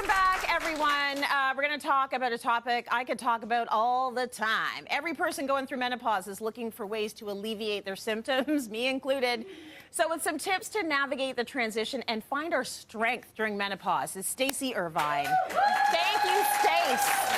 Welcome back, everyone. We're going to talk about a topic I could talk about all the time. Every person going through menopause is looking for ways to alleviate their symptoms, me included. So with some tips to navigate the transition and find our strength during menopause is Stacy Irvine. Thank you, Stace.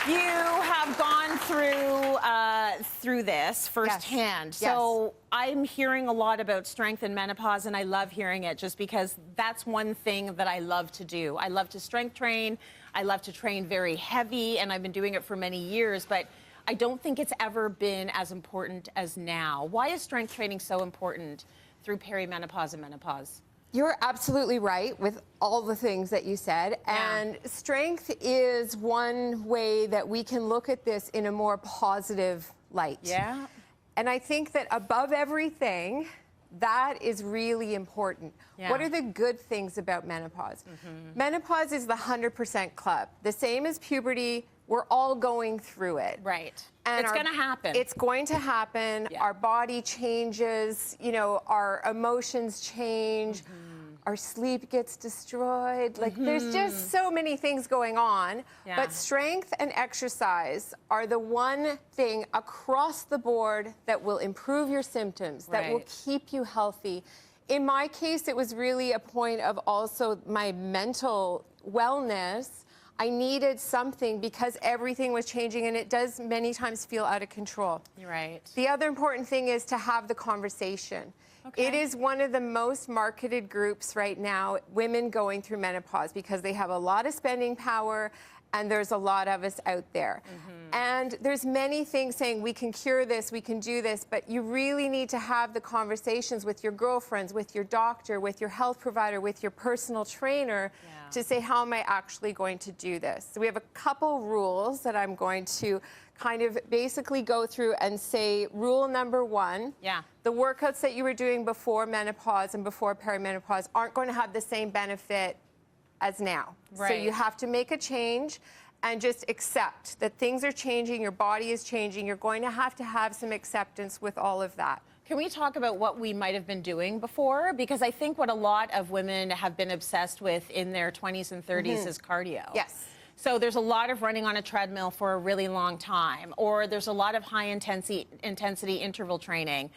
You have gone through this firsthand. Yes. So I'm hearing a lot about strength in menopause, and I love hearing it just because that's one thing that I love to do. I love to strength train. I love to train very heavy, and I've been doing it for many years, but I don't think it's ever been as important as now. Why is strength training so important through perimenopause and menopause? You're absolutely right with all the things that you said. Yeah. And strength is one way that we can look at this in a more positive light. Yeah. And I think that above everything, that is really important. Yeah. What are the good things about menopause? Menopause is the 100% club. The same as puberty, we're all going through it. Right. And it's going to happen. It's going to happen. Yeah. Our body changes, you know, our emotions change, our sleep gets destroyed. Like, there's just so many things going on. Yeah. But strength and exercise are the one thing across the board that will improve your symptoms, that will Right. keep you healthy. In my case, it was really a point of also my mental wellness. I needed something because everything was changing, and it does many times feel out of control. You're right. The other important thing is to have the conversation. Okay. It is one of the most marketed groups right now, women going through menopause, because they have a lot of spending power, and there's a lot of us out there. And there's many things saying we can cure this, we can do this, but you really need to have the conversations with your girlfriends, with your doctor, with your health provider, with your personal trainer, to say, how am I actually going to do this? So we have a couple rules that I'm going to kind of basically go through and say, rule number one, the workouts that you were doing before menopause and before perimenopause aren't going to have the same benefit as now. Right. So you have to make a change and just accept that things are changing, your body is changing, you're going to have some acceptance with all of that. Can we talk about what we might have been doing before? Because I think what a lot of women have been obsessed with in their 20s and 30s is cardio. Yes. So there's a lot of running on a treadmill for a really long time, or there's a lot of high intensity interval training,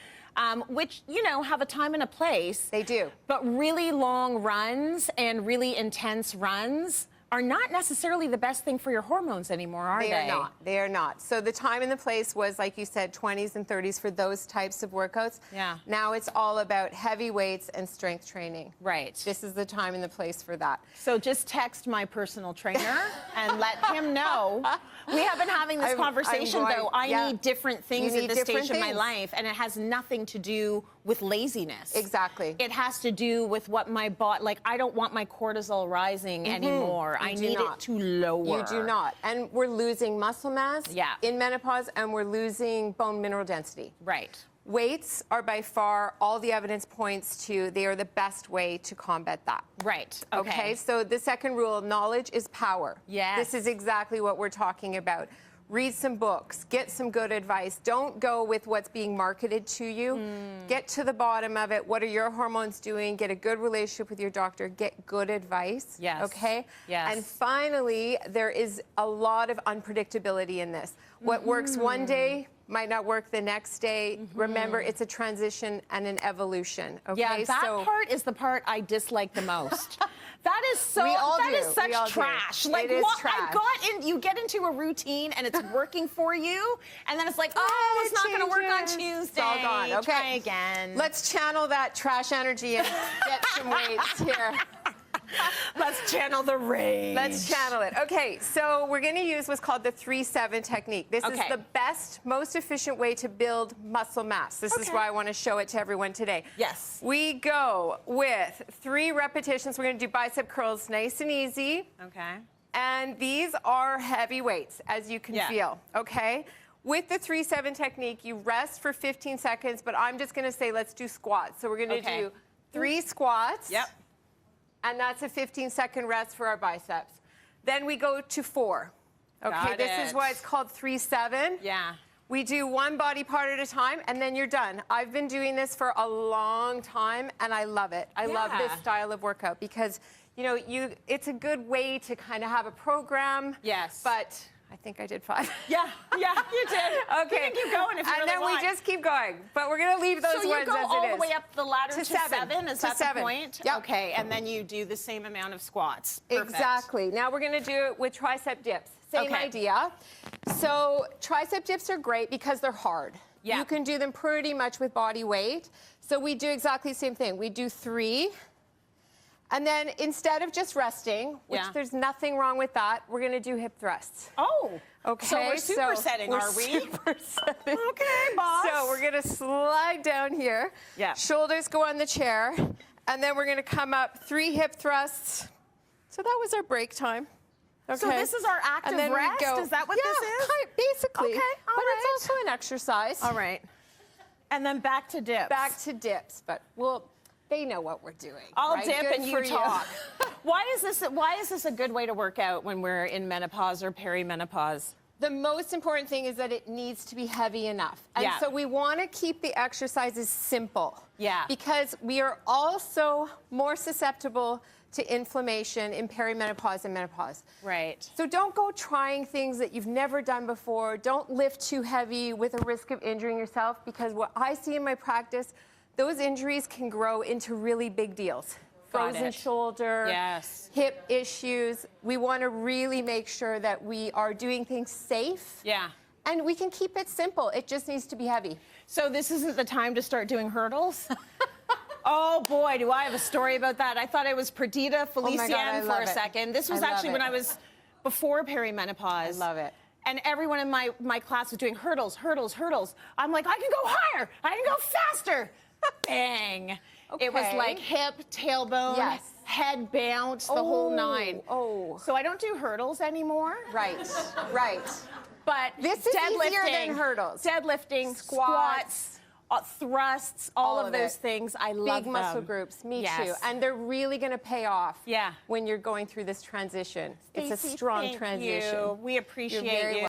which, you know, have a time and a place. They do. But really long runs and really intense runs are not necessarily the best thing for your hormones anymore, are they? They are not. They are not. So the time and the place was, like you said, 20s and 30s for those types of workouts. Yeah. Now it's all about heavy weights and strength training. Right. This is the time and the place for that. So just text my personal trainer and let him know. We have been having this conversation, though. I need different things at this stage of my life, and it has nothing to do with laziness. Exactly. It has to do with what my body, like, I don't want my cortisol rising anymore. I need it to lower. You do not. And we're losing muscle mass in menopause, and we're losing bone mineral density. Right. Weights are by far, all the evidence points to, they are the best way to combat that. Right. Okay, so the second rule, knowledge is power. Yes. This is exactly what we're talking about. Read some books, get some good advice. Don't go with what's being marketed to you. Get to the bottom of it. What are your hormones doing? Get a good relationship with your doctor. Get good advice. Yes. Okay? Yes. And finally, there is a lot of unpredictability in this. What works one day might not work the next day. Remember, it's a transition and an evolution. Okay? Yeah, that part is the part I dislike the most. That is so. That is such trash. Like, what? You get into a routine and it's working for you, and then it's like, oh, it's not going to work on Tuesday. It's all gone. Okay. Try again. Let's channel that trash energy and get some weights here. Let's channel the rage. Let's channel it. Okay, so we're going to use what's called the 3-7 technique. This is the best, most efficient way to build muscle mass. This is why I want to show it to everyone today. Yes. We go with 3 repetitions. We're going to do bicep curls nice and easy. Okay. And these are heavy weights, as you can feel, okay? With the 3-7 technique, you rest for 15 seconds, but I'm just going to say let's do squats. So we're going to do 3 squats. Yep. And that's a 15-second rest for our biceps. Then we go to 4. Okay, this is why it's called 3-7. Yeah. We do one body part at a time, and then you're done. I've been doing this for a long time, and I love it. I love this style of workout because you know, it's a good way to kind of have a program. Yes. But I think I did 5. Yeah, you did. Okay. You can keep going if you and really then want. we just keep going. But we're going to leave those so ones as it is. So you go all the way up the ladder to 7? Is that 7. the point? Yep. Okay, and then you do the same amount of squats. Perfect. Exactly. Now we're going to do it with tricep dips. Same Okay. idea. So tricep dips are great because they're hard. Yeah. You can do them pretty much with body weight. So we do exactly the same thing. We do 3. And then instead of just resting, which there's nothing wrong with that, we're going to do hip thrusts. Oh, okay. So we're supersetting, are we? Supersetting. Okay, boss. So we're going to slide down here. Yeah. Shoulders go on the chair. And then we're going to come up 3 hip thrusts. So that was our break time. Okay. So this is our active and then rest? We go, Is that what this is? Basically. Okay, all but right. it's also an exercise. All right. And then back to dips. Back to dips, but they know what we're doing. I'll right? dip Good and for you talk. Why is this a good way to work out when we're in menopause or perimenopause? The most important thing is that it needs to be heavy enough. And so we want to keep the exercises simple. Yeah. Because we are also more susceptible to inflammation in perimenopause and menopause. Right. So don't go trying things that you've never done before. Don't lift too heavy with a risk of injuring yourself, because what I see in my practice, those injuries can grow into really big deals. Frozen shoulder, hip issues. We want to really make sure that we are doing things safe. Yeah. And we can keep it simple. It just needs to be heavy. So this isn't the time to start doing hurdles? Oh boy, do I have a story about that. I thought I was Perdita Felician for a second. This was actually when I was before perimenopause. I love it. And everyone in my class was doing hurdles, hurdles, hurdles. I'm like, I can go higher, I can go faster. Bang. Okay. It was like hip, tailbone, head bounce, the whole 9. Oh. So I don't do hurdles anymore. Right, right. But this is easier than hurdles. Deadlifting, squats, thrusts, all of those things. I love big muscle groups. Me too. Yes. And they're really going to pay off. Yeah. When you're going through this transition. It's a Stacey, strong thank transition. you. We appreciate You're very you.